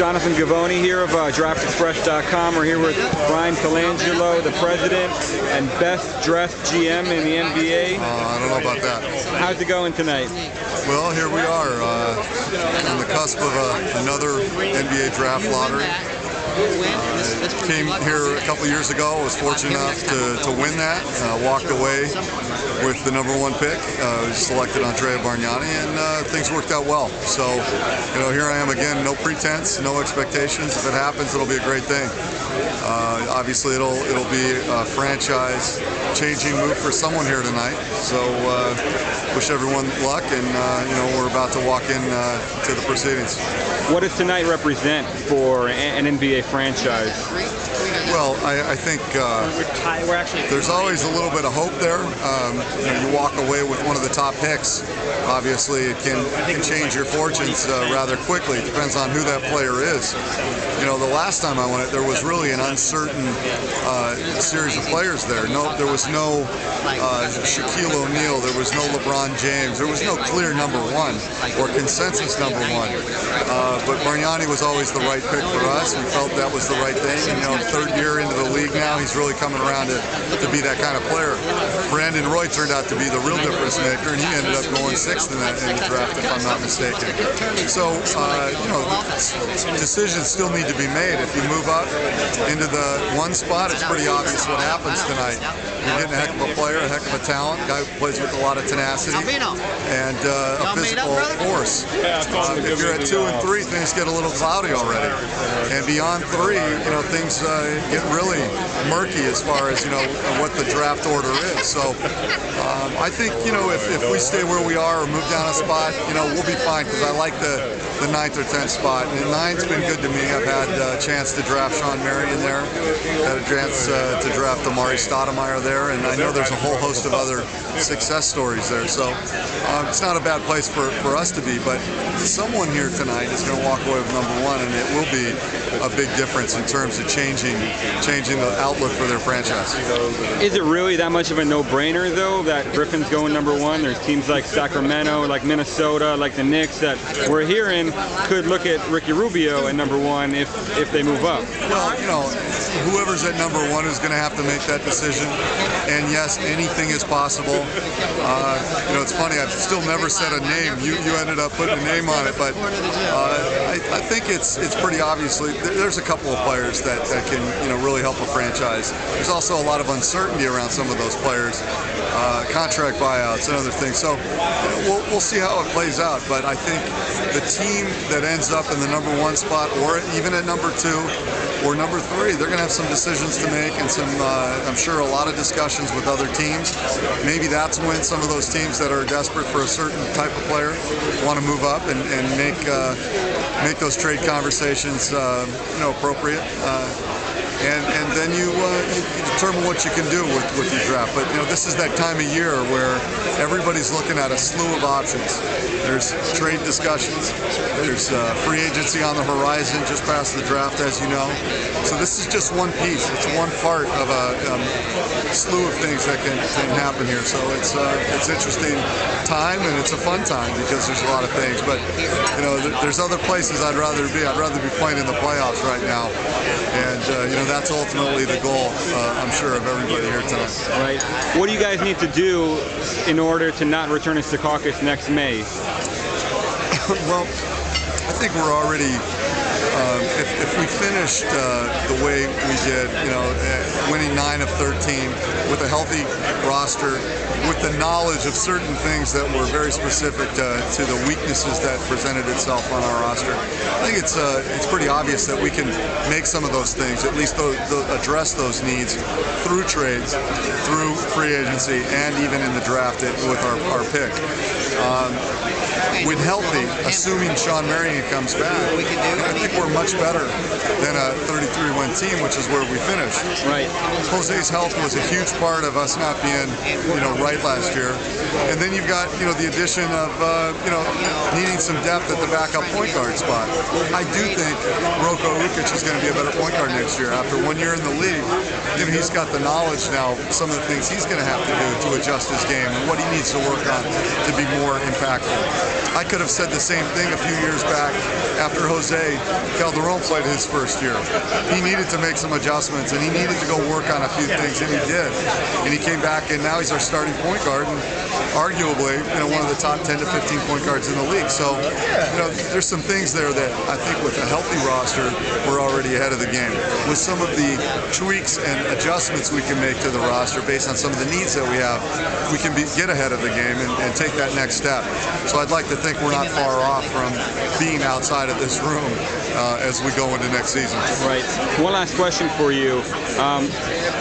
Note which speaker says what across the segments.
Speaker 1: Jonathan Gavoni here of DraftExpress.com. We're here with Bryan Colangelo, the president and best dressed GM in the NBA.
Speaker 2: I don't know about that.
Speaker 1: How's it going tonight?
Speaker 2: Well, here we are on the cusp of another NBA draft lottery. Came here a couple years ago. Was fortunate enough to win that. Walked away with the #1 pick. Was selected Andrea Bargnani, and things worked out well. So, here I am again. No pretense, no expectations. If it happens, it'll be a great thing. Obviously, it'll be a franchise-changing move for someone here tonight. So, wish everyone luck, and we're about to walk in to the proceedings.
Speaker 1: What does tonight represent for an NBA franchise?
Speaker 2: Well, I think there's always a little bit of hope there. You walk away with one of the top picks. Obviously, it can change your fortunes rather quickly. It depends on who that player is. The last time I won it, there was really an uncertain series of players there. There was no Shaquille O'Neal. There was no LeBron James. There was no clear #1 or consensus #1. But Bargnani was always the right pick for us. We felt that was the right thing. Third year into the league now, he's really coming around to be that kind of player. Brandon Roy turned out to be the real difference maker, and he ended up going 6th in the draft, if I'm not mistaken. So, decisions still need to be made. If you move up into the 1 spot, it's pretty obvious what happens tonight. You're getting a heck of a player, a heck of a talent, a guy who plays with a lot of tenacity, and a physical force. If you're at 2 and 3, things get a little cloudy already. And beyond 3, things get really murky as far as, what the draft order is. So I think, if we stay where we are or move down a spot, we'll be fine, because I like the 9th or 10th spot. And 9's been good to me. I've had a chance to draft Sean Marion there, had a chance to draft Amari Stoudemire there, and I know there's a whole host of other success stories there. So it's not a bad place for us to be, but someone here tonight is going to walk away with #1, and it will be a big difference in terms of changing the outlook for their franchise.
Speaker 1: Is it really that much of a no-brainer, though, that Griffin's going #1? There's teams like Sacramento, like Minnesota, like the Knicks that we're hearing could look at Ricky Rubio at #1 if they move up.
Speaker 2: Well, whoever's at #1 is going to have to make that decision. And yes, anything is possible. It's funny, I've still never said a name. You ended up putting a name on it, but I think it's pretty obviously there's a couple of players that can really help a franchise. There's also a lot of uncertainty around some of those players, contract buyouts and other things. So we'll see how it plays out. But I think the team that ends up in the #1 spot, or even at #2 or #3, they're going to have some decisions to make, and some I'm sure a lot of discussions with other teams. Maybe that's when some of those teams that are desperate for a certain type of player want to move up and make those trade conversations appropriate. And then you determine what you can do with your draft. But this is that time of year where everybody's looking at a slew of options. There's trade discussions. There's free agency on the horizon just past the draft, as you know. So this is just one piece. It's one part of a slew of things that can happen here. So it's interesting time, and it's a fun time because there's a lot of things. But there's other places I'd rather be. I'd rather be playing in the playoffs right now. And that's ultimately the goal, I'm sure, of everybody here tonight.
Speaker 1: Right. What do you guys need to do in order to not return to Secaucus next May?
Speaker 2: Well, I think we're already, if we finished the way we did, winning 9 of 13 with a healthy roster, with the knowledge of certain things that were very specific to the weaknesses that presented itself on our roster, I think it's pretty obvious that we can make some of those things, at least address those needs through trades, through free agency, and even in the draft with our pick. When healthy, assuming Sean Marion comes back, I think we're much better than a 33-win team, which is where we finished.
Speaker 1: Right.
Speaker 2: Jose's health was a huge part of us not being, right last year. And then you've got, the addition of, needing some depth at the backup point guard spot. I do think Roko Ukic is going to be a better point guard next year. After 1 year in the league, he's got the knowledge now, some of the things he's going to have to do to adjust his game and what he needs to work on to be more impactful. I could have said the same thing a few years back after Jose Calderon played his first year. He needed to make some adjustments, and he needed to go work on a few things, and he did. And he came back, and now he's our starting point guard, and arguably, one of the top 10 to 15 point guards in the league. So, there's some things there that I think with a healthy roster, we're already ahead of the game. With some of the tweaks and adjustments we can make to the roster based on some of the needs that we have, we can get ahead of the game and take that next step. So I'd like to think we're not far off from being outside of this room as we go into next season.
Speaker 1: Right. One last question for you.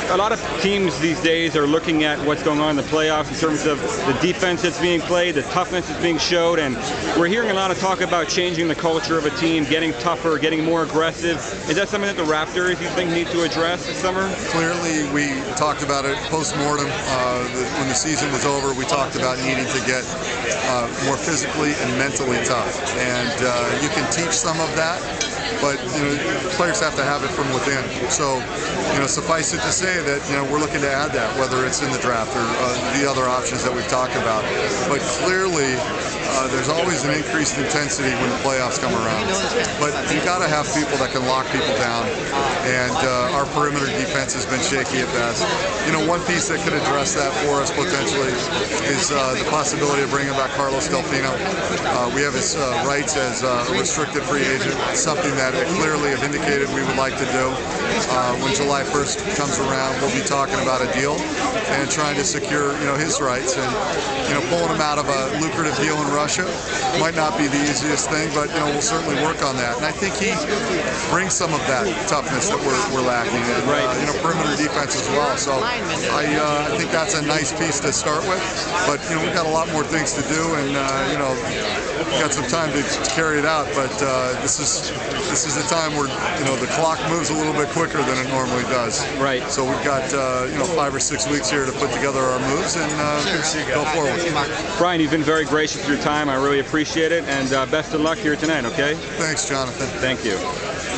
Speaker 1: A lot of teams these days are looking at what's going on in the playoffs in terms of the defense that's being played, the toughness that's being showed, and we're hearing a lot of talk about changing the culture of a team, getting tougher, getting more aggressive. Is that something that the Raptors, you think, need to address this summer?
Speaker 2: Clearly, we talked about it post-mortem. When the season was over, we talked about needing to get more physically and mentally tough. And you can teach some of that, but players have to have it from within. So, suffice it to say that we're looking to add that, whether it's in the draft or the other options that we've talked about. But clearly, there's always an increased intensity when the playoffs come around. But you got to have people that can lock people down, and our perimeter defense has been shaky at best. One piece that could address that for us potentially is the possibility of bringing back Carlos Delfino. We have his rights as a restricted free agent, something that clearly have indicated we would like to do. When July 1st comes around, we'll be talking about a deal and trying to secure his rights, and pulling him out of a lucrative deal in Russia might not be the easiest thing, but we'll certainly work on that. And I think he brings some of that toughness that we're lacking, and perimeter defense as well. So I think that's a nice piece to start with. But we've got a lot more things to do, and we've got some time to carry it out. But this is a time where the clock moves a little bit quicker than it normally does.
Speaker 1: Right.
Speaker 2: So we've got 5 or 6 weeks here to put together our moves and go forward.
Speaker 1: Bryan, you've been very gracious with your time. I really appreciate it, and best of luck here tonight, okay?
Speaker 2: Thanks, Jonathan.
Speaker 1: Thank you.